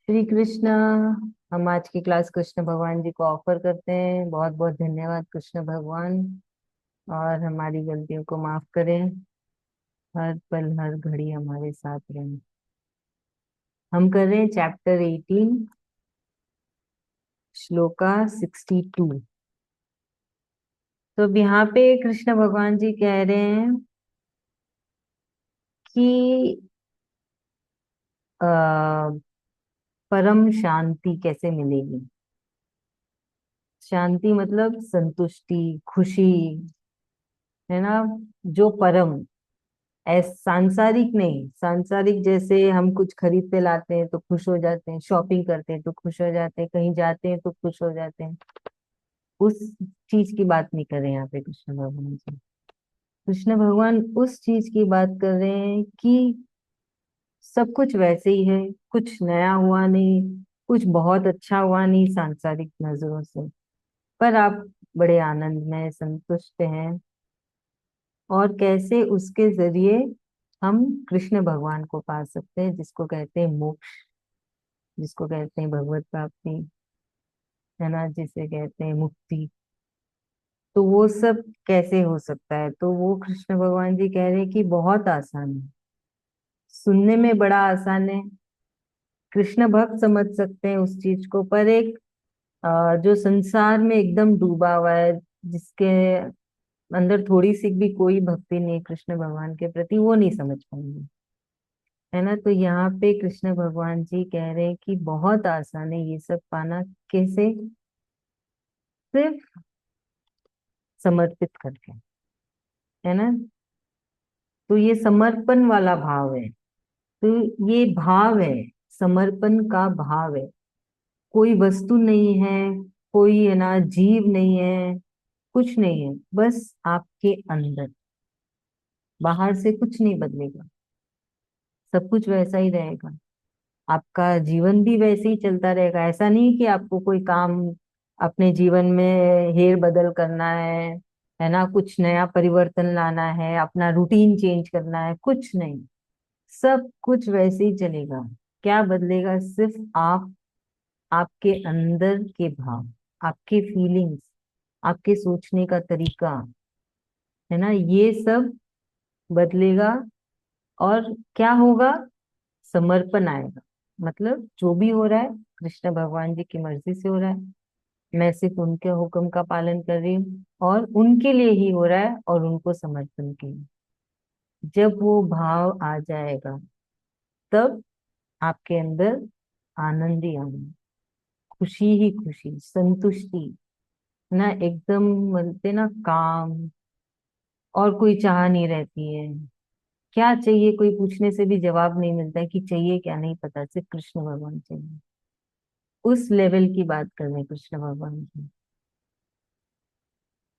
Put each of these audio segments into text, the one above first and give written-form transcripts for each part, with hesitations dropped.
श्री कृष्ण। हम आज की क्लास कृष्ण भगवान जी को ऑफर करते हैं। बहुत बहुत धन्यवाद कृष्ण भगवान। और हमारी गलतियों को माफ करें। हर पल हर घड़ी हमारे साथ रहें। हम कर रहे हैं चैप्टर 18, श्लोका 62। तो अब यहाँ पे कृष्ण भगवान जी कह रहे हैं कि आ, परम शांति कैसे मिलेगी। शांति मतलब संतुष्टि, खुशी, है ना। जो परम, सांसारिक नहीं। सांसारिक जैसे हम कुछ खरीद पे लाते हैं तो खुश हो जाते हैं, शॉपिंग करते हैं तो खुश हो जाते हैं, कहीं जाते हैं तो खुश हो जाते हैं। उस चीज की बात नहीं कर रहे हैं यहाँ पे कृष्ण भगवान जी। कृष्ण भगवान उस चीज की बात कर रहे हैं कि सब कुछ वैसे ही है, कुछ नया हुआ नहीं, कुछ बहुत अच्छा हुआ नहीं सांसारिक नजरों से। पर आप बड़े आनंद में संतुष्ट हैं। और कैसे उसके जरिए हम कृष्ण भगवान को पा सकते हैं, जिसको कहते हैं मोक्ष, जिसको कहते हैं भगवत प्राप्ति, है ना, जिसे कहते हैं मुक्ति। तो वो सब कैसे हो सकता है, तो वो कृष्ण भगवान जी कह रहे हैं कि बहुत आसान है। सुनने में बड़ा आसान है, कृष्ण भक्त समझ सकते हैं उस चीज को। पर एक जो संसार में एकदम डूबा हुआ है, जिसके अंदर थोड़ी सी भी कोई भक्ति नहीं है कृष्ण भगवान के प्रति, वो नहीं समझ पाएंगे, है ना। तो यहाँ पे कृष्ण भगवान जी कह रहे हैं कि बहुत आसान है ये सब पाना। कैसे? सिर्फ समर्पित करके, है ना। तो ये समर्पण वाला भाव है। तो ये भाव है, समर्पण का भाव है। कोई वस्तु नहीं है, कोई, है ना, जीव नहीं है, कुछ नहीं है, बस आपके अंदर। बाहर से कुछ नहीं बदलेगा, सब कुछ वैसा ही रहेगा। आपका जीवन भी वैसे ही चलता रहेगा। ऐसा नहीं कि आपको कोई काम अपने जीवन में हेर बदल करना है ना, कुछ नया परिवर्तन लाना है, अपना रूटीन चेंज करना है, कुछ नहीं। सब कुछ वैसे ही चलेगा। क्या बदलेगा? सिर्फ आप, आपके अंदर के भाव, आपके फीलिंग्स, आपके सोचने का तरीका, है ना, ये सब बदलेगा। और क्या होगा? समर्पण आएगा। मतलब जो भी हो रहा है कृष्ण भगवान जी की मर्जी से हो रहा है, मैं सिर्फ उनके हुक्म का पालन कर रही हूँ, और उनके लिए ही हो रहा है, और उनको समर्पण के लिए। जब वो भाव आ जाएगा, तब आपके अंदर आनंद ही आनंद, खुशी ही खुशी, संतुष्टि, ना, एकदम बोलते ना, काम। और कोई चाह नहीं रहती है। क्या चाहिए, कोई पूछने से भी जवाब नहीं मिलता है कि चाहिए क्या, नहीं पता, सिर्फ कृष्ण भगवान चाहिए। उस लेवल की बात कर रहे हैं कृष्ण भगवान की।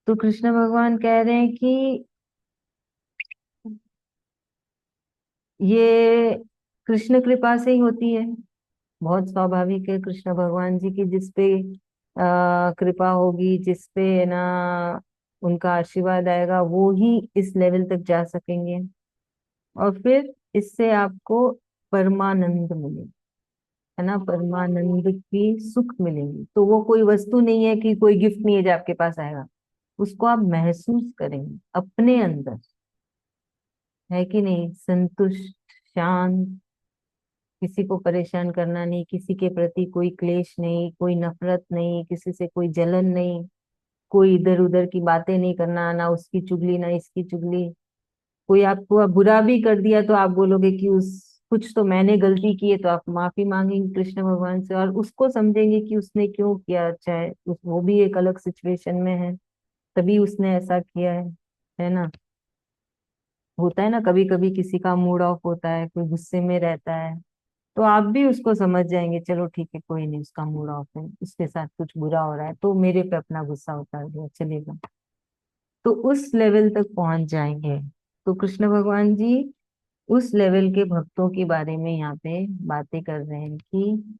तो कृष्ण भगवान कह रहे हैं कि ये कृष्ण कृपा से ही होती है। बहुत स्वाभाविक है कृष्ण भगवान जी की, जिस पे कृपा होगी, जिस पे, है ना, उनका आशीर्वाद आएगा, वो ही इस लेवल तक जा सकेंगे। और फिर इससे आपको परमानंद मिलेगा, है ना, परमानंद की सुख मिलेंगी। तो वो कोई वस्तु नहीं है, कि कोई गिफ्ट नहीं है जो आपके पास आएगा। उसको आप महसूस करेंगे अपने अंदर, है कि नहीं, संतुष्ट, शांत, किसी को परेशान करना नहीं, किसी के प्रति कोई क्लेश नहीं, कोई नफरत नहीं, किसी से कोई जलन नहीं, कोई इधर उधर की बातें नहीं करना, ना उसकी चुगली ना इसकी चुगली। कोई आपको बुरा भी कर दिया तो आप बोलोगे कि उस, कुछ तो मैंने गलती की है, तो आप माफी मांगेंगे कृष्ण भगवान से, और उसको समझेंगे कि उसने क्यों किया। चाहे वो भी एक अलग सिचुएशन में है, तभी उसने ऐसा किया है ना। होता है ना, कभी कभी किसी का मूड ऑफ होता है, कोई गुस्से में रहता है, तो आप भी उसको समझ जाएंगे, चलो ठीक है, कोई नहीं, उसका मूड ऑफ है, उसके साथ कुछ बुरा हो रहा है, तो मेरे पे अपना गुस्सा उतार दिया, चलेगा। तो उस लेवल तक पहुंच जाएंगे। तो कृष्ण भगवान जी उस लेवल के भक्तों के बारे में यहाँ पे बातें कर रहे हैं कि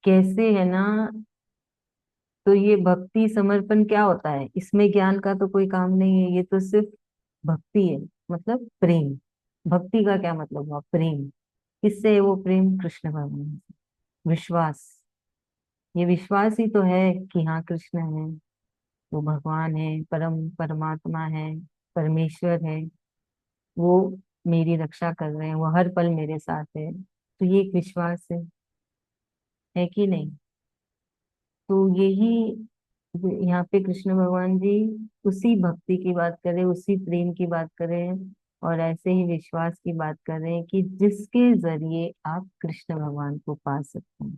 कैसे, है ना। तो ये भक्ति समर्पण क्या होता है, इसमें ज्ञान का तो कोई काम नहीं है, ये तो सिर्फ भक्ति है। मतलब प्रेम। भक्ति का क्या मतलब हुआ? प्रेम। किससे है वो प्रेम? कृष्ण भगवान से। विश्वास। ये विश्वास ही तो है कि हाँ कृष्ण है, वो भगवान है, परमात्मा है, परमेश्वर है, वो मेरी रक्षा कर रहे हैं, वो हर पल मेरे साथ है। तो ये एक विश्वास है कि नहीं? तो यही यहाँ पे कृष्ण भगवान जी उसी भक्ति की बात कर रहे हैं, उसी प्रेम की बात कर रहे हैं, और ऐसे ही विश्वास की बात कर रहे हैं कि जिसके जरिए आप कृष्ण भगवान को पा सकते हैं।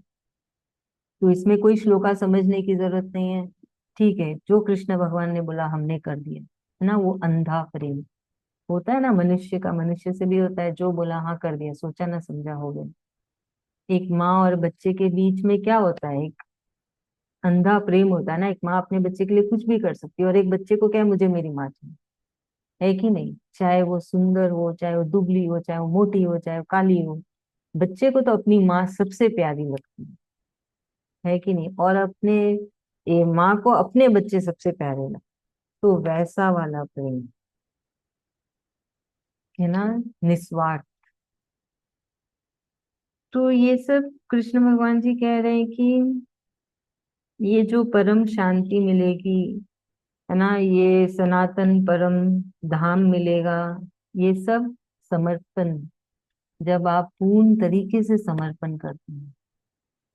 तो इसमें कोई श्लोका समझने की जरूरत नहीं है। ठीक है, जो कृष्ण भगवान ने बोला हमने कर दिया, है ना, वो अंधा प्रेम होता है ना, मनुष्य का, मनुष्य से भी होता है, जो बोला हाँ कर दिया, सोचा ना समझा हो गया। एक माँ और बच्चे के बीच में क्या होता है? एक अंधा प्रेम होता है ना। एक माँ अपने बच्चे के लिए कुछ भी कर सकती है, और एक बच्चे को क्या है, मुझे मेरी माँ चाहिए, है कि नहीं? चाहे वो सुंदर हो, चाहे वो दुबली हो, चाहे वो मोटी हो, चाहे वो काली हो, बच्चे को तो अपनी माँ सबसे प्यारी लगती है कि नहीं? और अपने माँ को अपने बच्चे सबसे प्यारे लगते। तो वैसा वाला प्रेम है ना, निस्वार्थ। तो ये सब कृष्ण भगवान जी कह रहे हैं कि ये जो परम शांति मिलेगी, है ना, ये सनातन परम धाम मिलेगा, ये सब समर्पण, जब आप पूर्ण तरीके से समर्पण करते हैं।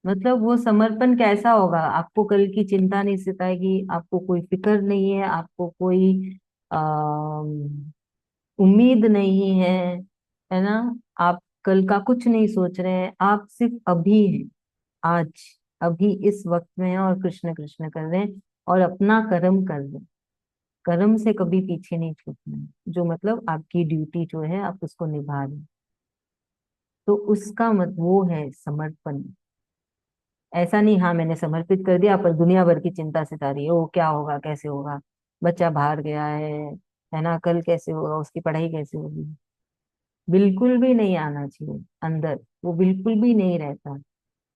मतलब वो समर्पण कैसा होगा? आपको कल की चिंता नहीं सताएगी, आपको कोई फिक्र नहीं है, आपको कोई आ, उम्मीद नहीं है ना? आप कल का कुछ नहीं सोच रहे हैं, आप सिर्फ अभी हैं, आज, अभी इस वक्त में हैं, और कृष्ण कृष्ण कर रहे हैं, और अपना कर्म कर रहे हैं। कर्म से कभी पीछे नहीं छूटना है, जो मतलब आपकी ड्यूटी जो है आप उसको निभा रहे हैं। तो उसका मत वो है समर्पण। ऐसा नहीं हाँ मैंने समर्पित कर दिया पर दुनिया भर की चिंता सता रही है, वो क्या होगा, कैसे होगा, बच्चा बाहर गया है ना, कल कैसे होगा, उसकी पढ़ाई कैसे होगी। बिल्कुल भी नहीं आना चाहिए अंदर, वो बिल्कुल भी नहीं रहता।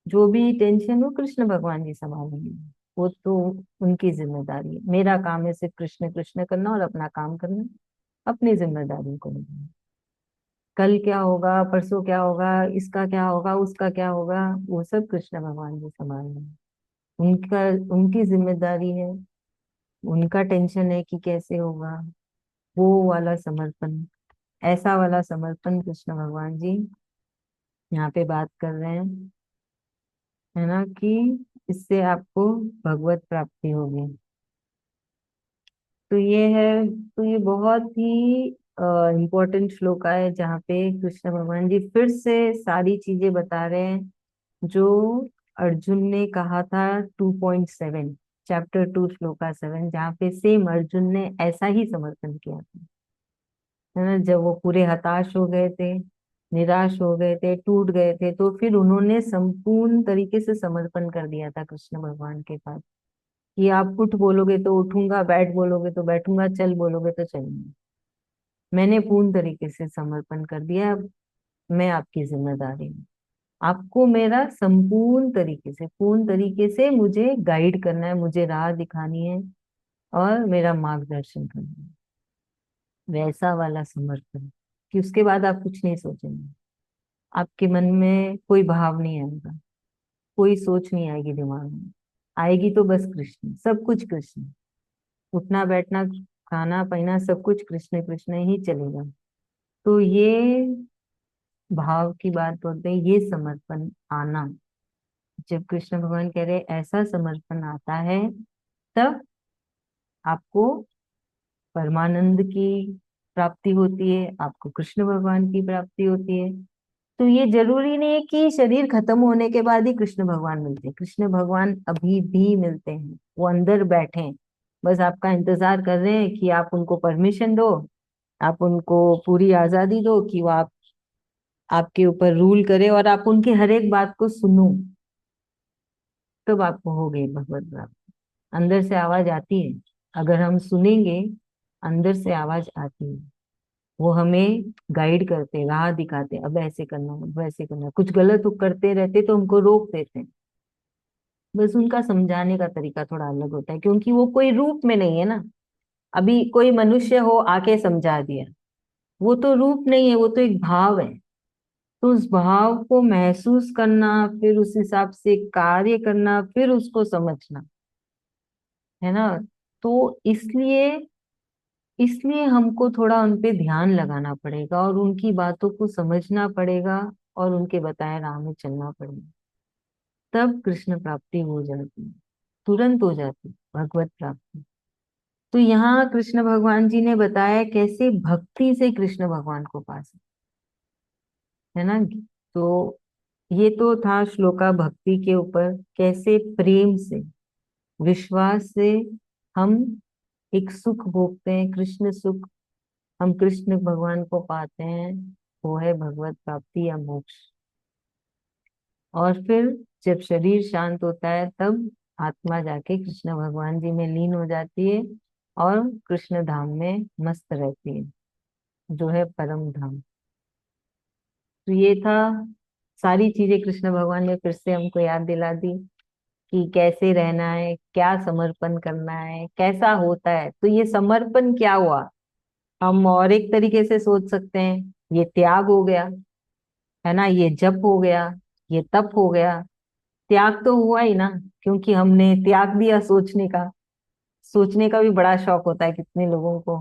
जो भी टेंशन हो कृष्ण भगवान जी संभालेंगे, वो तो उनकी जिम्मेदारी है। मेरा काम है सिर्फ कृष्ण कृष्ण करना और अपना काम करना, अपनी जिम्मेदारी को निभाना। कल क्या होगा, परसों क्या होगा, इसका क्या होगा, उसका क्या होगा, वो सब कृष्ण भगवान जी संभाल रहे हैं। उनका, उनकी जिम्मेदारी है, उनका टेंशन है कि कैसे होगा। वो वाला समर्पण, ऐसा वाला समर्पण कृष्ण भगवान जी यहाँ पे बात कर रहे हैं, है ना, कि इससे आपको भगवत प्राप्ति होगी। तो ये है, तो ये बहुत ही इम्पोर्टेंट श्लोक है, जहाँ पे कृष्ण भगवान जी फिर से सारी चीजें बता रहे हैं जो अर्जुन ने कहा था 2.7, चैप्टर 2 श्लोका 7, जहाँ पे सेम अर्जुन ने ऐसा ही समर्थन किया था, है ना। जब वो पूरे हताश हो गए थे, निराश हो गए थे, टूट गए थे, तो फिर उन्होंने संपूर्ण तरीके से समर्पण कर दिया था कृष्ण भगवान के पास, कि आप उठ बोलोगे तो उठूंगा, बैठ बोलोगे तो बैठूंगा, चल बोलोगे तो चलूंगा। मैंने पूर्ण तरीके से समर्पण कर दिया, अब मैं आपकी जिम्मेदारी हूँ। आपको मेरा संपूर्ण तरीके से, पूर्ण तरीके से मुझे गाइड करना है, मुझे राह दिखानी है, और मेरा मार्गदर्शन करना है। वैसा वाला समर्पण कि उसके बाद आप कुछ नहीं सोचेंगे, आपके मन में कोई भाव नहीं आएगा, कोई सोच नहीं आएगी दिमाग में, आएगी तो बस कृष्ण, सब कुछ कृष्ण, उठना बैठना खाना पीना सब कुछ कृष्ण कृष्ण ही चलेगा। तो ये भाव की बात बोलते हैं, ये समर्पण आना, जब कृष्ण भगवान कह रहे ऐसा समर्पण आता है, तब आपको परमानंद की प्राप्ति होती है, आपको कृष्ण भगवान की प्राप्ति होती है। तो ये जरूरी नहीं है कि शरीर खत्म होने के बाद ही कृष्ण भगवान मिलते हैं, कृष्ण भगवान अभी भी मिलते हैं, वो अंदर बैठे हैं, बस आपका इंतजार कर रहे हैं कि आप उनको परमिशन दो, आप उनको पूरी आजादी दो कि वो आपके ऊपर रूल करे, और आप उनकी हर एक बात को सुनो, तब आपको हो गई भगवत प्राप्ति। अंदर से आवाज आती है, अगर हम सुनेंगे, अंदर से आवाज आती है, वो हमें गाइड करते, राह दिखाते, अब ऐसे करना अब वैसे करना, कुछ गलत करते रहते तो हमको रोक देते हैं। बस उनका समझाने का तरीका थोड़ा अलग होता है, क्योंकि वो कोई रूप में नहीं है ना। अभी कोई मनुष्य हो आके समझा दिया, वो तो रूप नहीं है, वो तो एक भाव है। तो उस भाव को महसूस करना, फिर उस हिसाब से कार्य करना, फिर उसको समझना, है ना। तो इसलिए इसलिए हमको थोड़ा उन पे ध्यान लगाना पड़ेगा और उनकी बातों को समझना पड़ेगा और उनके बताए राह में चलना पड़ेगा। तब कृष्ण प्राप्ति हो जाती है, तुरंत हो जाती है भगवत प्राप्ति। तो यहाँ कृष्ण भगवान जी ने बताया कैसे भक्ति से कृष्ण भगवान को पा सकते, है ना। तो ये तो था श्लोका भक्ति के ऊपर, कैसे प्रेम से, विश्वास से हम एक सुख भोगते हैं, कृष्ण सुख, हम कृष्ण भगवान को पाते हैं, वो है भगवत प्राप्ति या मोक्ष। और फिर जब शरीर शांत होता है तब आत्मा जाके कृष्ण भगवान जी में लीन हो जाती है और कृष्ण धाम में मस्त रहती है, जो है परम धाम। तो ये था, सारी चीजें कृष्ण भगवान ने फिर से हमको याद दिला दी कि कैसे रहना है, क्या समर्पण करना है, कैसा होता है। तो ये समर्पण क्या हुआ, हम और एक तरीके से सोच सकते हैं, ये त्याग हो गया, है ना, ये जप हो गया, ये तप हो गया। त्याग तो हुआ ही ना, क्योंकि हमने त्याग दिया सोचने का। सोचने का भी बड़ा शौक होता है कितने लोगों को।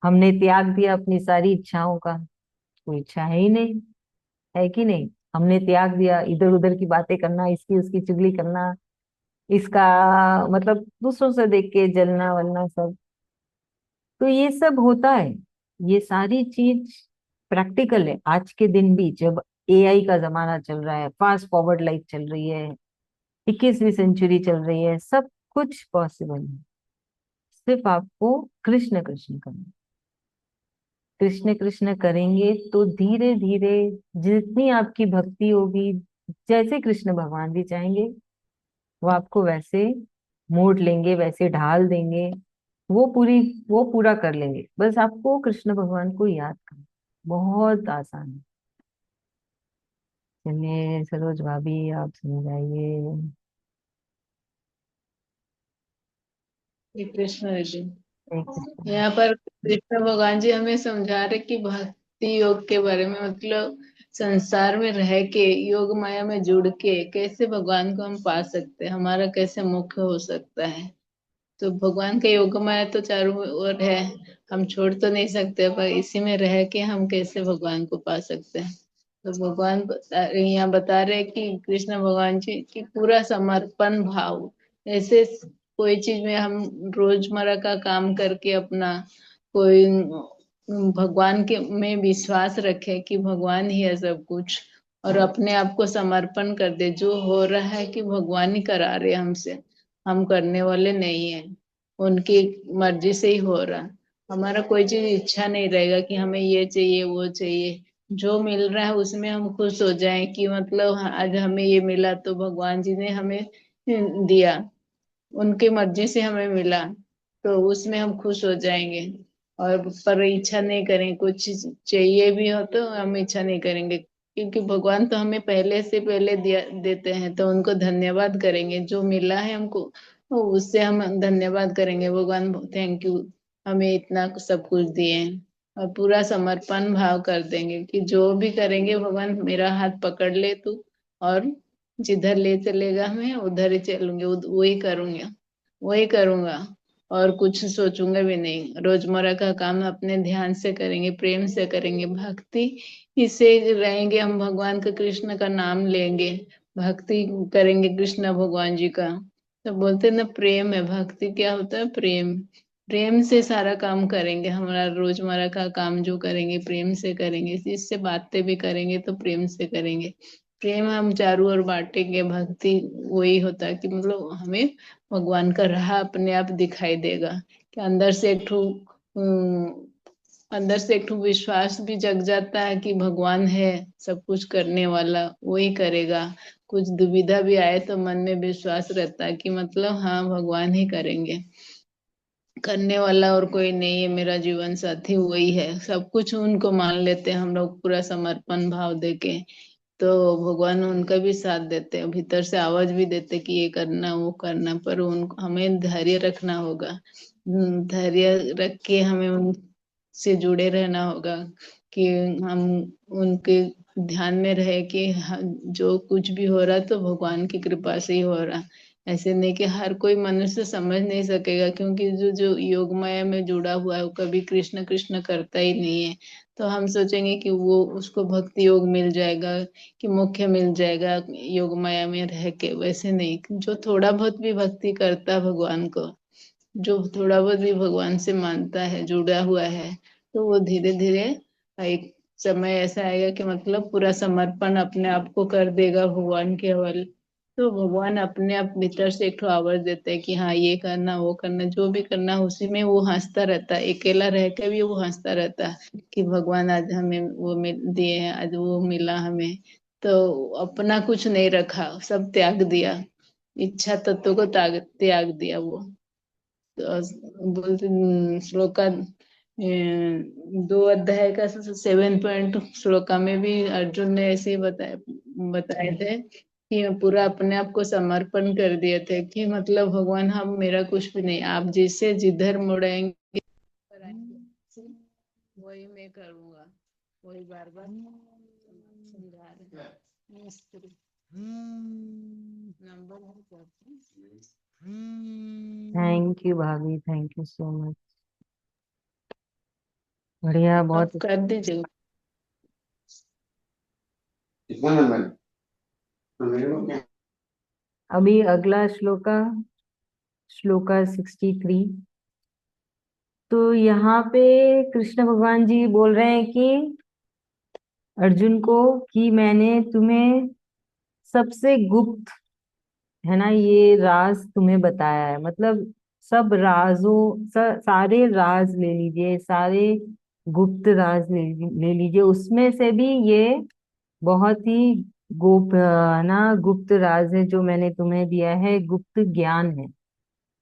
हमने त्याग दिया अपनी सारी इच्छाओं का, कोई इच्छा है ही नहीं, है कि नहीं। हमने त्याग दिया इधर उधर की बातें करना, इसकी उसकी चुगली करना, इसका मतलब दूसरों से देख के जलना वलना सब। तो ये सब होता है, ये सारी चीज प्रैक्टिकल है आज के दिन भी, जब एआई का जमाना चल रहा है, फास्ट फॉरवर्ड लाइफ चल रही है, 21वीं सेंचुरी चल रही है, सब कुछ पॉसिबल है। सिर्फ आपको कृष्ण कृष्ण करना, कृष्ण कृष्ण करेंगे तो धीरे धीरे जितनी आपकी भक्ति होगी, जैसे कृष्ण भगवान जी चाहेंगे वो आपको वैसे मोड़ लेंगे, वैसे ढाल देंगे, वो पूरी वो पूरा कर लेंगे। बस आपको कृष्ण भगवान को याद करना, बहुत आसान है। चलिए सरोज भाभी आप समझाइए। श्री कृष्ण जी। हरे कृष्ण। यहाँ पर कृष्ण भगवान जी हमें समझा रहे कि भक्ति योग के बारे में, मतलब संसार में रह के योग माया में जुड़ के कैसे भगवान को हम पा सकते हैं, हमारा कैसे मुख्य हो सकता है। तो भगवान का योग माया तो चारों ओर है, हम छोड़ तो नहीं सकते, पर इसी में रह के हम कैसे भगवान को पा सकते हैं। तो भगवान यहाँ बता रहे हैं कि कृष्ण भगवान जी की पूरा समर्पण भाव, ऐसे कोई चीज में हम रोजमर्रा का काम करके अपना कोई भगवान के में विश्वास रखे कि भगवान ही है सब कुछ, और अपने आप को समर्पण कर दे। जो हो रहा है कि भगवान ही करा रहे हैं हमसे, हम करने वाले नहीं है, उनकी मर्जी से ही हो रहा। हमारा कोई चीज इच्छा नहीं रहेगा कि हमें ये चाहिए वो चाहिए, जो मिल रहा है उसमें हम खुश हो जाएं कि मतलब आज हमें ये मिला तो भगवान जी ने हमें दिया, उनकी मर्जी से हमें मिला, तो उसमें हम खुश हो जाएंगे। और पर इच्छा नहीं करें, कुछ चीज चाहिए भी हो तो हम इच्छा नहीं करेंगे, क्योंकि भगवान तो हमें पहले से पहले दिया देते हैं, तो उनको धन्यवाद करेंगे जो मिला है हमको, तो उससे हम धन्यवाद करेंगे, भगवान थैंक यू हमें इतना सब कुछ दिए हैं। और पूरा समर्पण भाव कर देंगे कि जो भी करेंगे भगवान मेरा हाथ पकड़ ले तू, और जिधर ले चलेगा मैं उधर ही चलूंगी, वही करूंगी, वही करूंगा, और कुछ सोचूंगा भी नहीं। रोजमर्रा का काम अपने ध्यान से करेंगे, प्रेम से करेंगे, भक्ति इससे रहेंगे, हम भगवान का कृष्ण का नाम लेंगे, भक्ति करेंगे कृष्ण भगवान जी का। तो बोलते हैं ना प्रेम है, भक्ति क्या होता है, प्रेम। प्रेम से सारा काम करेंगे, हमारा रोजमर्रा का काम जो करेंगे प्रेम से करेंगे, इससे बातें भी करेंगे तो प्रेम से करेंगे। प्रेम हम चारों ओर बांटेंगे, भक्ति वही होता है कि मतलब हमें भगवान का राह अपने आप दिखाई देगा, कि अंदर से एक ठो विश्वास भी जग जाता है कि भगवान है सब कुछ करने वाला, वही करेगा। कुछ दुविधा भी आए तो मन में विश्वास रहता है कि मतलब हाँ भगवान ही करेंगे, करने वाला और कोई नहीं है, मेरा जीवन साथी वही है, सब कुछ उनको मान लेते हैं हम लोग पूरा समर्पण भाव देके। तो भगवान उनका भी साथ देते हैं, भीतर से आवाज भी देते कि ये करना वो करना, पर उनको हमें धैर्य रखना होगा। धैर्य रख के हमें उनसे जुड़े रहना होगा कि हम उनके ध्यान में रहे कि जो कुछ भी हो रहा तो भगवान की कृपा से ही हो रहा। ऐसे नहीं कि हर कोई मनुष्य समझ नहीं सकेगा, क्योंकि जो जो योग माया में जुड़ा हुआ है वो कभी कृष्ण कृष्ण करता ही नहीं है। तो हम सोचेंगे कि वो उसको भक्ति योग मिल जाएगा, कि मुख्य मिल जाएगा योग माया में रह के। वैसे नहीं, जो थोड़ा बहुत भी भक्ति करता है भगवान को, जो थोड़ा बहुत भी भगवान से मानता है, जुड़ा हुआ है, तो वो धीरे धीरे एक समय ऐसा आएगा कि मतलब पूरा समर्पण अपने आप को कर देगा भगवान के हवाले। तो भगवान अपने आप भीतर से एक ठो आवाज देते हैं कि हाँ ये करना वो करना, जो भी करना उसी में वो हंसता रहता है। अकेला रह के भी वो हंसता रहता है कि भगवान आज हमें वो मिल दिए हैं, आज वो मिला हमें। तो अपना कुछ नहीं रखा, सब त्याग दिया, इच्छा तत्व को त्याग दिया वो। बोलते श्लोका 2 अध्याय का 7 पॉइंट श्लोका में भी अर्जुन ने ऐसे ही बताए थे कि पूरा अपने आप को समर्पण कर दिए थे, कि मतलब भगवान हम मेरा कुछ भी नहीं, आप जैसे जिधर मुड़ेंगे कराएंगे, वही मैं करूंगा। वही बार बार समझा रहे मिस्त्री नंबर है क्या? थैंक यू भाभी, थैंक यू सो मच। बढ़िया, आप बहुत। कर दीजिए। कितना नंबर तो मेरे को क्या। अभी अगला श्लोका, श्लोका 63। तो यहाँ पे कृष्ण भगवान जी बोल रहे हैं कि अर्जुन को, कि मैंने तुम्हें सबसे गुप्त, है ना, ये राज तुम्हें बताया है। मतलब सब राजों, सारे राज ले लीजिए, सारे गुप्त राज ले लीजिए, उसमें से भी ये बहुत ही ना गुप्त राज है जो मैंने तुम्हें दिया है, गुप्त ज्ञान है।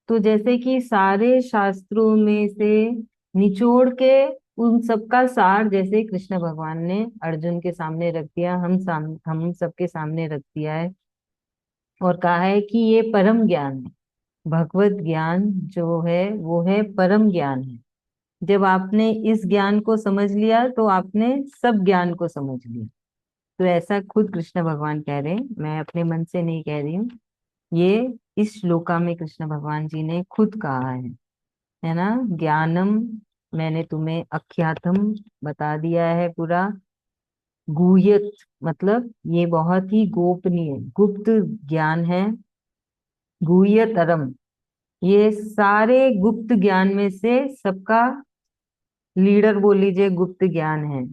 तो जैसे कि सारे शास्त्रों में से निचोड़ के उन सबका सार जैसे कृष्ण भगवान ने अर्जुन के सामने रख दिया, हम सबके सामने रख दिया है, और कहा है कि ये परम ज्ञान है। भगवत ज्ञान जो है वो है परम ज्ञान है। जब आपने इस ज्ञान को समझ लिया तो आपने सब ज्ञान को समझ लिया। तो ऐसा खुद कृष्ण भगवान कह रहे हैं, मैं अपने मन से नहीं कह रही हूँ। ये इस श्लोका में कृष्ण भगवान जी ने खुद कहा है ना। ज्ञानम, मैंने तुम्हें अख्यातम बता दिया है पूरा। गुह्यत, मतलब ये बहुत ही गोपनीय गुप्त ज्ञान है। गुह्यतरम, ये सारे गुप्त ज्ञान में से सबका लीडर बोल लीजिए, गुप्त ज्ञान है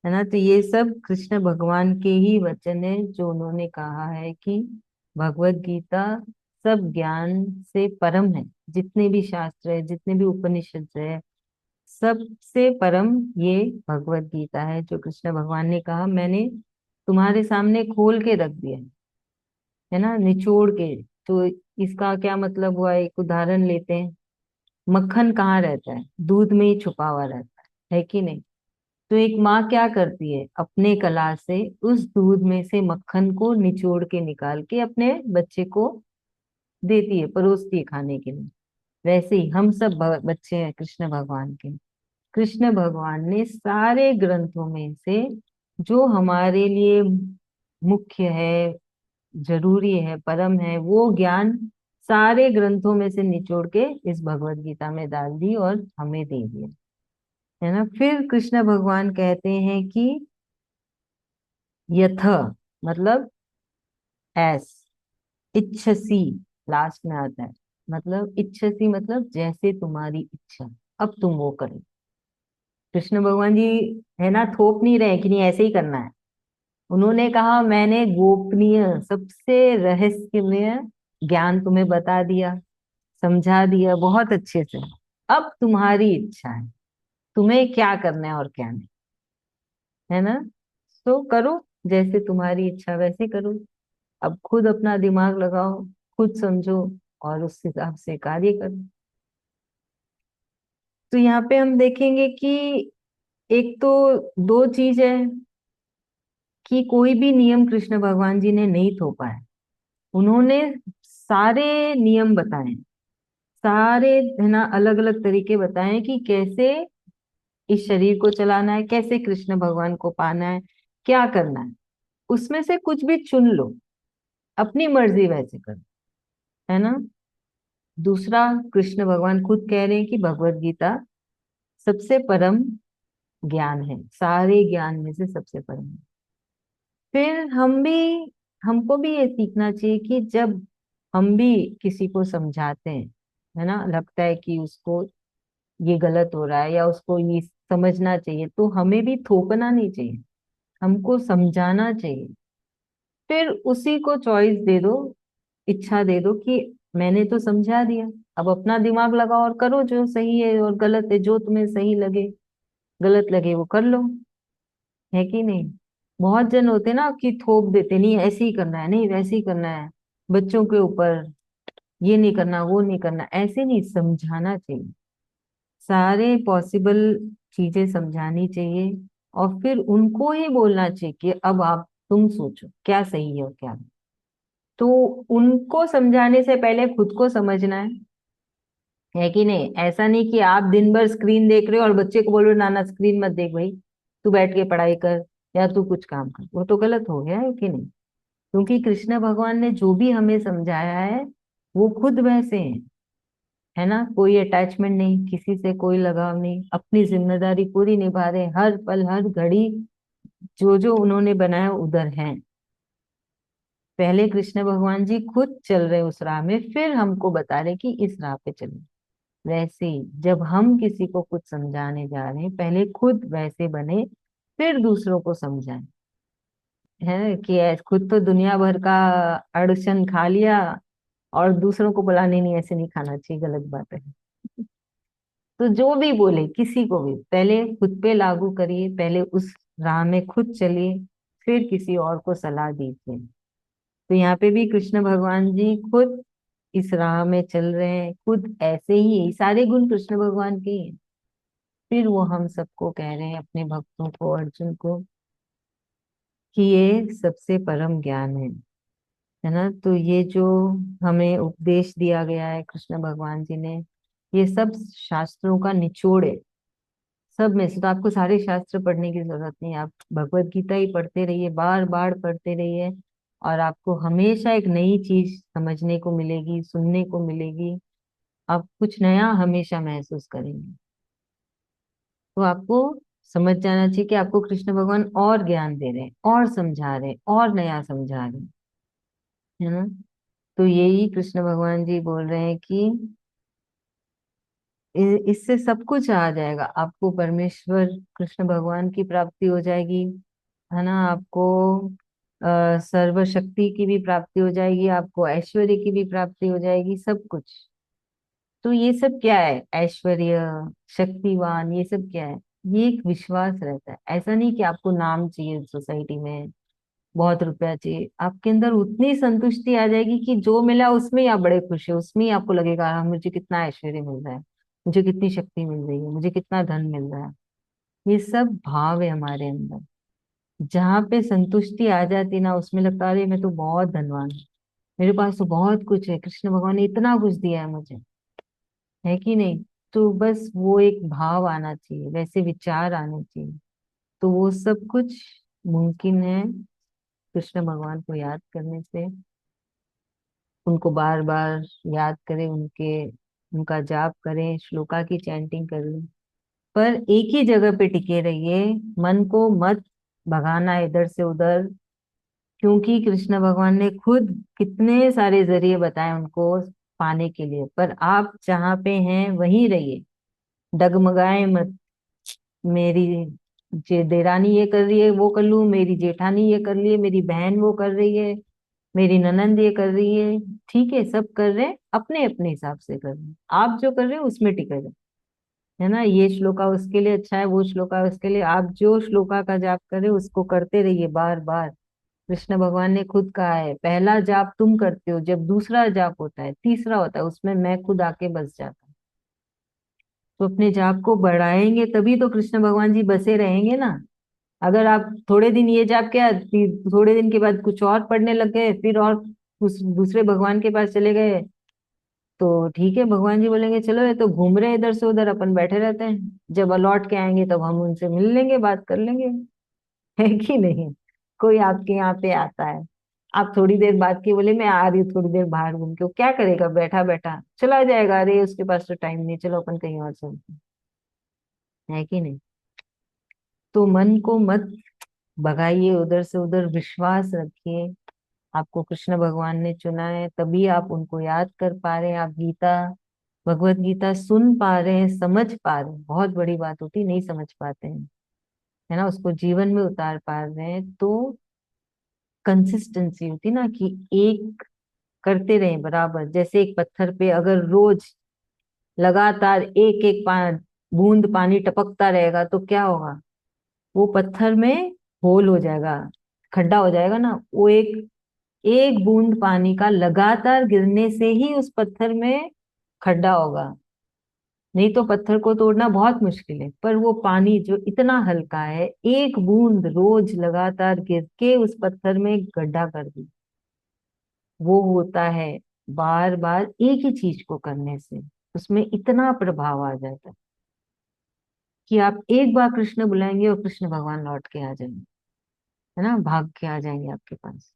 ना। तो ये सब कृष्ण भगवान के ही वचन है जो उन्होंने कहा है कि भगवत गीता सब ज्ञान से परम है। जितने भी शास्त्र है, जितने भी उपनिषद है, सबसे परम ये भगवत गीता है, जो कृष्ण भगवान ने कहा मैंने तुम्हारे सामने खोल के रख दिया है ना, निचोड़ के। तो इसका क्या मतलब हुआ, एक उदाहरण लेते हैं। मक्खन कहाँ रहता है? दूध में ही छुपा हुआ रहता है कि नहीं? तो एक माँ क्या करती है, अपने कला से उस दूध में से मक्खन को निचोड़ के निकाल के अपने बच्चे को देती है, परोसती है खाने के लिए। वैसे ही हम सब बच्चे हैं कृष्ण भगवान के। कृष्ण भगवान ने सारे ग्रंथों में से जो हमारे लिए मुख्य है, जरूरी है, परम है, वो ज्ञान सारे ग्रंथों में से निचोड़ के इस भगवत गीता में डाल दी और हमें दे दिया, है ना। फिर कृष्ण भगवान कहते हैं कि यथ, मतलब एस, इच्छसी, लास्ट में आता है। मतलब इच्छसी मतलब जैसे तुम्हारी इच्छा, अब तुम वो करो। कृष्ण भगवान जी, है ना, थोप नहीं रहे कि नहीं ऐसे ही करना है। उन्होंने कहा मैंने गोपनीय सबसे रहस्यमय ज्ञान तुम्हें बता दिया, समझा दिया बहुत अच्छे से। अब तुम्हारी इच्छा है, तुम्हें क्या करना है और क्या नहीं, है ना। तो करो, जैसे तुम्हारी इच्छा वैसे करो। अब खुद अपना दिमाग लगाओ, खुद समझो, और उस हिसाब से कार्य करो। तो यहाँ पे हम देखेंगे कि एक तो दो चीज है कि कोई भी नियम कृष्ण भगवान जी ने नहीं थोपा है। उन्होंने सारे नियम बताए हैं, सारे, है ना, अलग अलग तरीके बताए हैं कि कैसे इस शरीर को चलाना है, कैसे कृष्ण भगवान को पाना है, क्या करना है, उसमें से कुछ भी चुन लो, अपनी मर्जी वैसे करो, है ना। दूसरा, कृष्ण भगवान खुद कह रहे हैं कि भगवत गीता सबसे परम ज्ञान है, सारे ज्ञान में से सबसे परम है। फिर हमको भी ये सीखना चाहिए कि जब हम भी किसी को समझाते हैं, है ना, लगता है कि उसको ये गलत हो रहा है या उसको ये समझना चाहिए, तो हमें भी थोपना नहीं चाहिए, हमको समझाना चाहिए। फिर उसी को चॉइस दे दो, इच्छा दे दो कि मैंने तो समझा दिया, अब अपना दिमाग लगाओ और करो जो सही है और गलत है, जो तुम्हें सही लगे गलत लगे वो कर लो, है कि नहीं। बहुत जन होते ना कि थोप देते, नहीं ऐसे ही करना है, नहीं वैसे ही करना है, बच्चों के ऊपर ये नहीं करना वो नहीं करना, ऐसे नहीं, समझाना चाहिए, सारे पॉसिबल चीजें समझानी चाहिए। और फिर उनको ही बोलना चाहिए कि अब आप तुम सोचो क्या सही है और क्या नहीं। तो उनको समझाने से पहले खुद को समझना है कि नहीं। ऐसा नहीं कि आप दिन भर स्क्रीन देख रहे हो और बच्चे को बोल रहे हो ना ना स्क्रीन मत देख भाई, तू बैठ के पढ़ाई कर या तू कुछ काम कर, वो तो गलत हो गया है कि नहीं। क्योंकि कृष्ण भगवान ने जो भी हमें समझाया है वो खुद वैसे हैं, है ना, कोई अटैचमेंट नहीं, किसी से कोई लगाव नहीं, अपनी जिम्मेदारी पूरी निभा रहे, हर पल हर घड़ी जो जो उन्होंने बनाया उधर हैं। पहले कृष्ण भगवान जी खुद चल रहे उस राह में, फिर हमको बता रहे कि इस राह पे चलो। वैसे ही जब हम किसी को कुछ समझाने जा रहे हैं, पहले खुद वैसे बने, फिर दूसरों को समझाएं, है कि खुद तो दुनिया भर का अड़शन खा लिया और दूसरों को बोला नहीं नहीं ऐसे नहीं खाना चाहिए, गलत बात है। तो जो भी बोले किसी को भी पहले खुद पे लागू करिए, पहले उस राह में खुद चलिए, फिर किसी और को सलाह दीजिए। तो यहाँ पे भी कृष्ण भगवान जी खुद इस राह में चल रहे हैं, खुद ऐसे ही है, सारे गुण कृष्ण भगवान के ही हैं। फिर वो हम सबको कह रहे हैं, अपने भक्तों को, अर्जुन को, कि ये सबसे परम ज्ञान है ना। तो ये जो हमें उपदेश दिया गया है कृष्ण भगवान जी ने, ये सब शास्त्रों का निचोड़ है। सब में से तो आपको सारे शास्त्र पढ़ने की जरूरत नहीं है, आप भगवत गीता ही पढ़ते रहिए, बार बार पढ़ते रहिए, और आपको हमेशा एक नई चीज समझने को मिलेगी, सुनने को मिलेगी, आप कुछ नया हमेशा महसूस करेंगे। तो आपको समझ जाना चाहिए कि आपको कृष्ण भगवान और ज्ञान दे रहे हैं, और समझा रहे हैं, और नया समझा रहे हैं, है ना। तो यही कृष्ण भगवान जी बोल रहे हैं कि इससे सब कुछ आ जाएगा, आपको परमेश्वर कृष्ण भगवान की प्राप्ति हो जाएगी, है ना, आपको सर्व शक्ति की भी प्राप्ति हो जाएगी, आपको ऐश्वर्य की भी प्राप्ति हो जाएगी, सब कुछ। तो ये सब क्या है, ऐश्वर्य, शक्तिवान, ये सब क्या है, ये एक विश्वास रहता है। ऐसा नहीं कि आपको नाम चाहिए सोसाइटी में, बहुत रुपया चाहिए, आपके अंदर उतनी संतुष्टि आ जाएगी कि जो मिला उसमें ही आप बड़े खुश है, उसमें ही आपको लगेगा हाँ मुझे कितना ऐश्वर्य मिल रहा है, मुझे कितनी शक्ति मिल रही है, मुझे कितना धन मिल रहा है। ये सब भाव है हमारे अंदर, जहाँ पे संतुष्टि आ जाती ना, उसमें लगता है अरे मैं तो बहुत धनवान हूँ, मेरे पास तो बहुत कुछ है, कृष्ण भगवान ने इतना कुछ दिया है मुझे, है कि नहीं। तो बस वो एक भाव आना चाहिए, वैसे विचार आने चाहिए, तो वो सब कुछ मुमकिन है कृष्ण भगवान को याद करने से। उनको बार बार याद करें, उनका जाप करें, श्लोका की चैंटिंग करें, पर एक ही जगह पे टिके रहिए, मन को मत भगाना इधर से उधर। क्योंकि कृष्ण भगवान ने खुद कितने सारे जरिए बताए उनको पाने के लिए, पर आप जहाँ पे हैं वहीं रहिए, डगमगाए मत। मेरी देरानी ये कर रही है वो कर लूं, मेरी जेठानी ये कर रही है, मेरी बहन वो कर रही है, मेरी ननंद ये कर रही है, ठीक है, सब कर रहे हैं, अपने अपने हिसाब से कर रहे हैं, आप जो कर रहे हैं उसमें टिके रहे, है ना। ये श्लोका उसके लिए अच्छा है, वो श्लोका उसके लिए, आप जो श्लोका का जाप कर रहे हो उसको करते रहिए बार बार। कृष्ण भगवान ने खुद कहा है, पहला जाप तुम करते हो, जब दूसरा जाप होता है, तीसरा होता है, उसमें मैं खुद आके बस जाता हूँ। तो अपने जाप को बढ़ाएंगे तभी तो कृष्ण भगवान जी बसे रहेंगे ना। अगर आप थोड़े दिन ये जाप किया, फिर थोड़े दिन के बाद कुछ और पढ़ने लग गए, फिर और उस दूसरे भगवान के पास चले गए, तो ठीक है, भगवान जी बोलेंगे चलो ये तो घूम रहे हैं इधर से उधर, अपन बैठे रहते हैं, जब लौट के आएंगे तब हम उनसे मिल लेंगे, बात कर लेंगे। है कि नहीं? कोई आपके यहाँ पे आता है, आप थोड़ी देर बाद के बोले मैं आ रही हूँ थोड़ी देर बाहर घूम के, वो क्या करेगा? बैठा बैठा चला जाएगा, अरे उसके पास तो टाइम नहीं, चलो अपन कहीं और चलते हैं, है कि नहीं? तो मन को मत भगाइए उधर से उधर, विश्वास रखिए। आपको कृष्ण भगवान ने चुना है, तभी आप उनको याद कर पा रहे हैं, आप गीता, भगवत गीता सुन पा रहे हैं, समझ पा रहे हैं। बहुत बड़ी बात होती, नहीं समझ पाते हैं, है ना, उसको जीवन में उतार पा रहे हैं तो कंसिस्टेंसी होती ना, कि एक करते रहें बराबर। जैसे एक पत्थर पे अगर रोज लगातार एक एक बूंद पानी टपकता रहेगा तो क्या होगा? वो पत्थर में होल हो जाएगा, खड्डा हो जाएगा ना। वो एक एक बूंद पानी का लगातार गिरने से ही उस पत्थर में खड्डा होगा, नहीं तो पत्थर को तोड़ना बहुत मुश्किल है। पर वो पानी जो इतना हल्का है, एक बूंद रोज लगातार गिर के उस पत्थर में गड्ढा कर दी, वो होता है बार बार एक ही चीज को करने से, उसमें इतना प्रभाव आ जाता है कि आप एक बार कृष्ण बुलाएंगे और कृष्ण भगवान लौट के आ जाएंगे, है ना, भाग के आ जाएंगे आपके पास।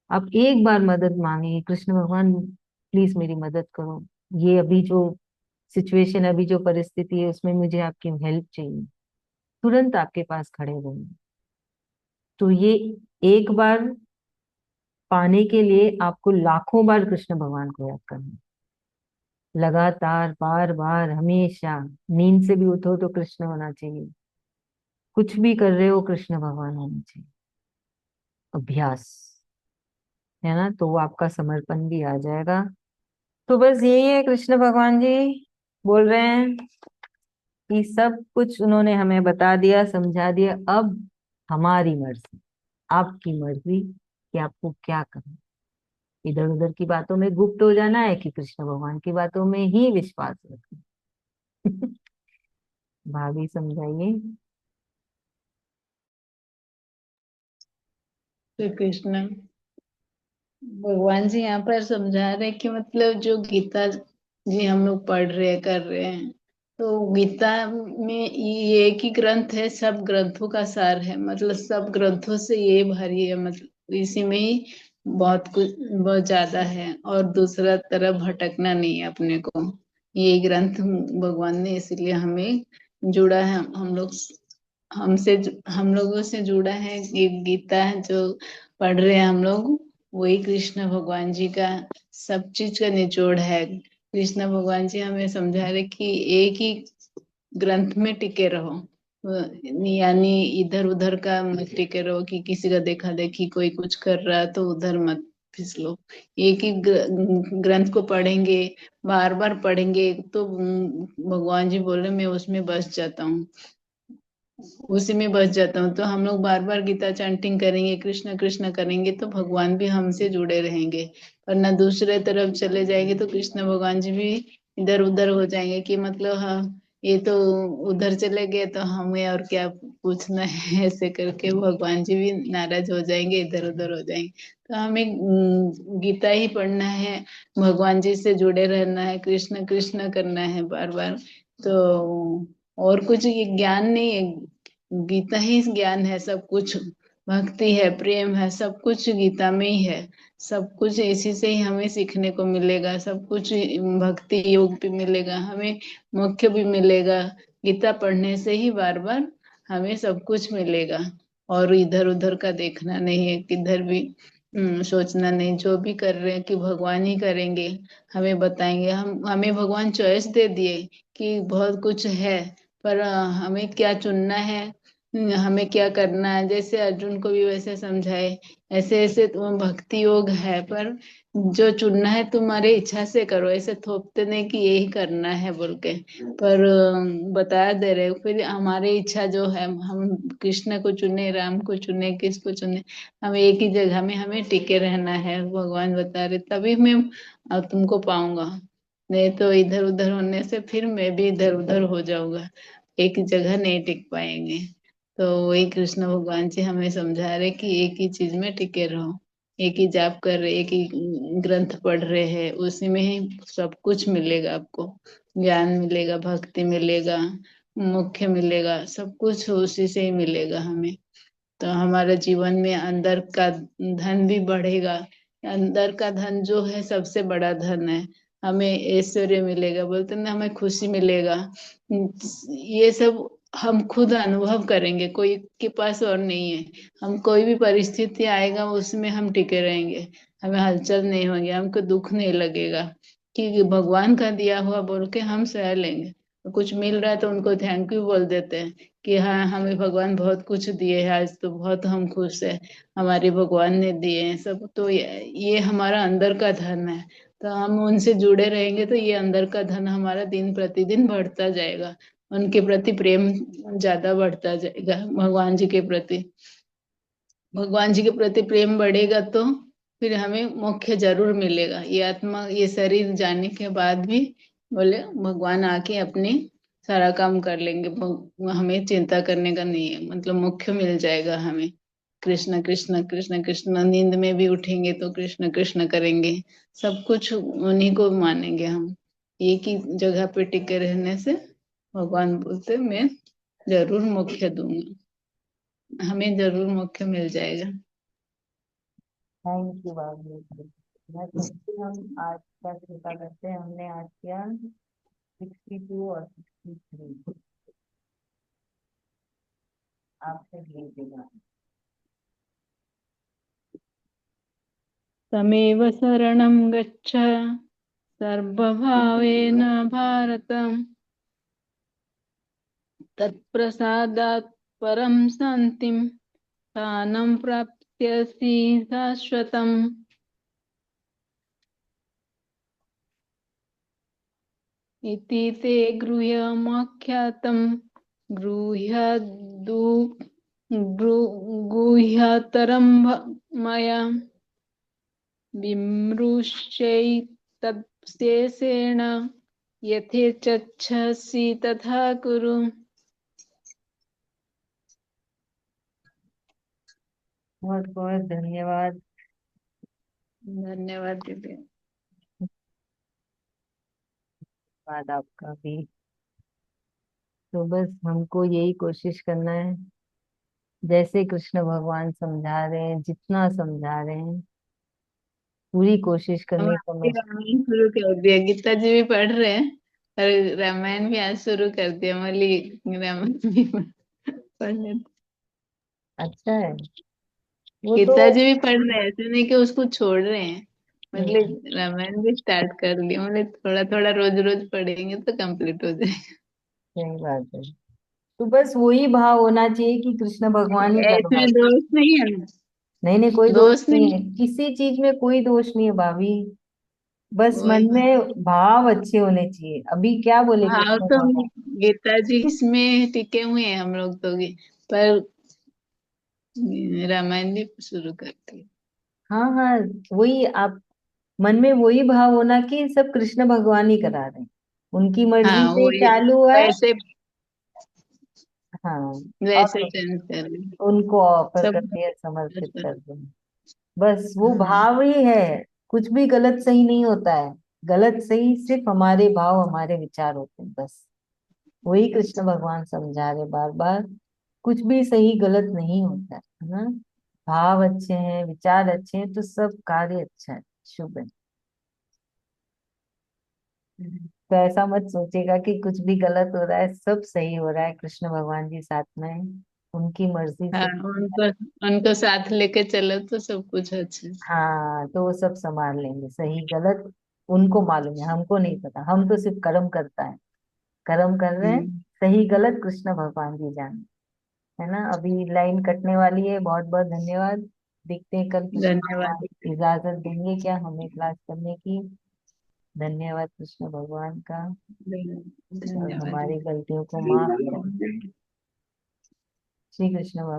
आप एक बार मदद मांगे, कृष्ण भगवान प्लीज मेरी मदद करो, ये अभी जो सिचुएशन, अभी जो परिस्थिति है उसमें मुझे आपकी हेल्प चाहिए, तुरंत आपके पास खड़े होंगे। तो ये एक बार पाने के लिए आपको लाखों बार कृष्ण भगवान को याद करना है। लगातार बार बार हमेशा, नींद से भी उठो तो कृष्ण होना चाहिए, कुछ भी कर रहे हो कृष्ण भगवान होना चाहिए। अभ्यास, है ना, तो वो आपका समर्पण भी आ जाएगा। तो बस यही है, कृष्ण भगवान जी बोल रहे हैं कि सब कुछ उन्होंने हमें बता दिया, समझा दिया, अब हमारी मर्जी, आपकी मर्जी कि आपको क्या करना। इधर उधर की बातों में गुप्त हो जाना है कि कृष्ण भगवान की बातों में ही विश्वास रखना। भाभी समझाइए। श्री कृष्ण। भगवान जी यहाँ पर समझा रहे कि मतलब जो गीता जी हम लोग पढ़ रहे हैं, कर रहे हैं, तो गीता में ये एक ही ग्रंथ है, सब ग्रंथों का सार है, मतलब सब ग्रंथों से ये भरी है, मतलब इसी में ही बहुत कुछ, बहुत ज्यादा है, और दूसरा तरफ भटकना नहीं है अपने को। ये ग्रंथ भगवान ने इसलिए हमें जुड़ा है, हम लोग हमसे, हम लोगों से जुड़ा है। ये गीता है जो पढ़ रहे हैं हम लोग, वही कृष्ण भगवान जी का सब चीज का निचोड़ है। कृष्ण भगवान जी हमें समझा रहे कि एक ही ग्रंथ में टिके रहो, यानी इधर उधर का मत टिके रहो कि किसी का देखा देखी कोई कुछ कर रहा है तो उधर मत फिसलो। एक ही ग्रंथ को पढ़ेंगे, बार बार पढ़ेंगे, तो भगवान जी बोल रहे मैं उसमें बस जाता हूँ, उसी में बस जाता हूँ। तो हम लोग बार बार गीता चैंटिंग करेंगे, कृष्ण कृष्ण करेंगे, तो भगवान भी हमसे जुड़े रहेंगे। वरना दूसरे तरफ चले जाएंगे तो कृष्ण भगवान जी भी इधर उधर हो जाएंगे कि मतलब हाँ, ये तो उधर चले गए तो हमें और क्या पूछना है, ऐसे करके भगवान जी भी नाराज हो जाएंगे, इधर उधर हो जाएंगे। तो हमें गीता ही पढ़ना है, भगवान जी से जुड़े रहना है, कृष्ण कृष्ण करना है बार बार। तो और कुछ ये ज्ञान नहीं है, गीता ही ज्ञान है, सब कुछ भक्ति है, प्रेम है, सब कुछ गीता में ही है। सब कुछ इसी से ही हमें सीखने को मिलेगा, सब कुछ भक्ति योग भी मिलेगा हमें, मुख्य भी मिलेगा। गीता पढ़ने से ही बार बार हमें सब कुछ मिलेगा, और इधर उधर का देखना नहीं है, किधर भी सोचना नहीं, जो भी कर रहे हैं कि भगवान ही करेंगे, हमें बताएंगे। हमें भगवान चॉइस दे दिए कि बहुत कुछ है, पर हमें क्या चुनना है, हमें क्या करना है, जैसे अर्जुन को भी वैसे समझाए, ऐसे ऐसे तुम भक्ति योग है, पर जो चुनना है तुम्हारी इच्छा से करो, ऐसे थोपते नहीं कि यही करना है बोल के। पर बता दे रहे, फिर हमारी इच्छा जो है, हम कृष्ण को चुने, राम को चुने, किसको चुने, हम एक ही जगह में हमें टिके रहना है, भगवान बता रहे, तभी मैं तुमको पाऊंगा। नहीं तो इधर उधर होने से फिर मैं भी इधर उधर हो जाऊंगा, एक जगह नहीं टिक पाएंगे। तो वही कृष्ण भगवान जी हमें समझा रहे कि एक ही चीज में टिके रहो, एक ही जाप कर रहे, एक ही ग्रंथ पढ़ रहे हैं, उसी में ही सब कुछ मिलेगा आपको, ज्ञान मिलेगा, भक्ति मिलेगा, मुख्य मिलेगा, सब कुछ उसी से ही मिलेगा हमें। तो हमारे जीवन में अंदर का धन भी बढ़ेगा। अंदर का धन जो है सबसे बड़ा धन है। हमें ऐश्वर्य मिलेगा, बोलते ना, हमें खुशी मिलेगा। ये सब हम खुद अनुभव करेंगे, कोई के पास और नहीं है। हम कोई भी परिस्थिति आएगा उसमें हम टिके रहेंगे, हमें हलचल नहीं होगी, हमको दुख नहीं लगेगा, कि भगवान का दिया हुआ बोल के हम सह लेंगे। कुछ मिल रहा है तो उनको थैंक यू बोल देते हैं कि हाँ, हमें भगवान बहुत कुछ दिए है, आज तो बहुत हम खुश है, हमारे भगवान ने दिए हैं सब। तो ये हमारा अंदर का धन है। तो हम उनसे जुड़े रहेंगे तो ये अंदर का धन हमारा दिन प्रतिदिन बढ़ता जाएगा। उनके प्रति प्रेम ज्यादा बढ़ता जाएगा, भगवान जी के प्रति। भगवान जी के प्रति प्रेम बढ़ेगा तो फिर हमें मोक्ष जरूर मिलेगा। ये आत्मा, ये शरीर जाने के बाद भी बोले भगवान आके अपने सारा काम कर लेंगे, हमें चिंता करने का नहीं है, मतलब मोक्ष मिल जाएगा हमें। कृष्ण कृष्ण कृष्ण कृष्ण, नींद में भी उठेंगे तो कृष्ण कृष्ण करेंगे, सब कुछ उन्हीं को मानेंगे हम। एक ही जगह पे टिके रहने से भगवान बोलते मैं जरूर मोक्ष दूंगा, हमें जरूर मोक्ष मिल जाएगा। थैंक यू बाबू। मैं सोचती हम आज का कृपा करते हैं, हमने आज किया 62 और 63। आपसे भेज देगा। तमेव शरणं गच्छ सर्वभावेन भारत, तत्प्रसादात् परं शान्तिं स्थानं प्राप्स्यसि शाश्वतम्। इति ते गृह्यमख्यातं गृह्यदु गुह्यतरं मया विमृश्यैतत्शेषेण। यथेच्छसि तथा कुरु। बहुत बहुत धन्यवाद। धन्यवाद दीदी। धन्यवाद आपका भी। तो बस हमको यही कोशिश करना है, जैसे कृष्ण भगवान समझा रहे हैं, जितना समझा रहे हैं, पूरी कोशिश हम करनी आज भी समझ। रामायण शुरू कर दिया, गीता जी भी पढ़ रहे हैं और रामायण भी आज शुरू कर दिया। मली रामायण भी पढ़ लेते। अच्छा है वो तो। गीता जी भी पढ़ रहे हैं, ऐसे नहीं कि उसको छोड़ रहे हैं, हम्म, मतलब रामायण भी स्टार्ट कर दिया। मतलब थोड़ा थोड़ा रोज रोज पढ़ेंगे तो कंप्लीट हो जाएगा। सही बात है। तो बस वही भाव होना चाहिए कि कृष्ण भगवान ही ऐसे करवाते। दोस्त नहीं है ना, नहीं नहीं, कोई दोष दोस्त नहीं नहीं। है, किसी चीज में कोई दोष नहीं है भाभी। बस वही मन बात। में भाव अच्छे होने चाहिए। अभी क्या बोले भाव कृष्ण तो भगवान? गीता जी इसमें टिके हुए हैं हम लोग तो, पर रामायण भी शुरू करते हैं। हाँ हाँ, वही आप मन में वही भाव होना कि सब कृष्ण भगवान ही करा रहे हैं, उनकी मर्जी हाँ से वही, चालू है। वैसे हाँ। वैसे और सेंस कर रहे हैं। उनको ऑफर कर सब दिया, समर्पित कर दिया। बस वो भाव ही है। कुछ भी गलत सही नहीं होता है। गलत सही सिर्फ हमारे भाव, हमारे विचार होते हैं बस। वही कृष्ण भगवान समझा रहे बार बार। कुछ भी सही गलत नहीं होता है ना। भाव अच्छे हैं, विचार अच्छे हैं, तो सब कार्य अच्छा है, शुभ है। तो ऐसा मत सोचेगा कि कुछ भी गलत हो रहा है, सब सही हो रहा है, कृष्ण भगवान जी साथ में हैं, उनकी मर्जी हाँ, से। उनको उनको साथ लेके चलो तो सब कुछ अच्छा है। हाँ, तो वो सब संभाल लेंगे, सही गलत उनको मालूम है, हमको नहीं पता, हम तो सिर्फ कर्म करता है, कर्म कर रहे हैं। हम्म, सही गलत कृष्ण भगवान जी जाने, है ना। अभी लाइन कटने वाली है, बहुत बहुत धन्यवाद। देखते हैं कल कृष्ण धन्यवाद। भगवान इजाजत देंगे क्या हमें क्लास करने की। धन्यवाद कृष्ण भगवान का। और धन्यवाद। हमारी गलतियों को माफ करें। श्री कृष्ण भगवान।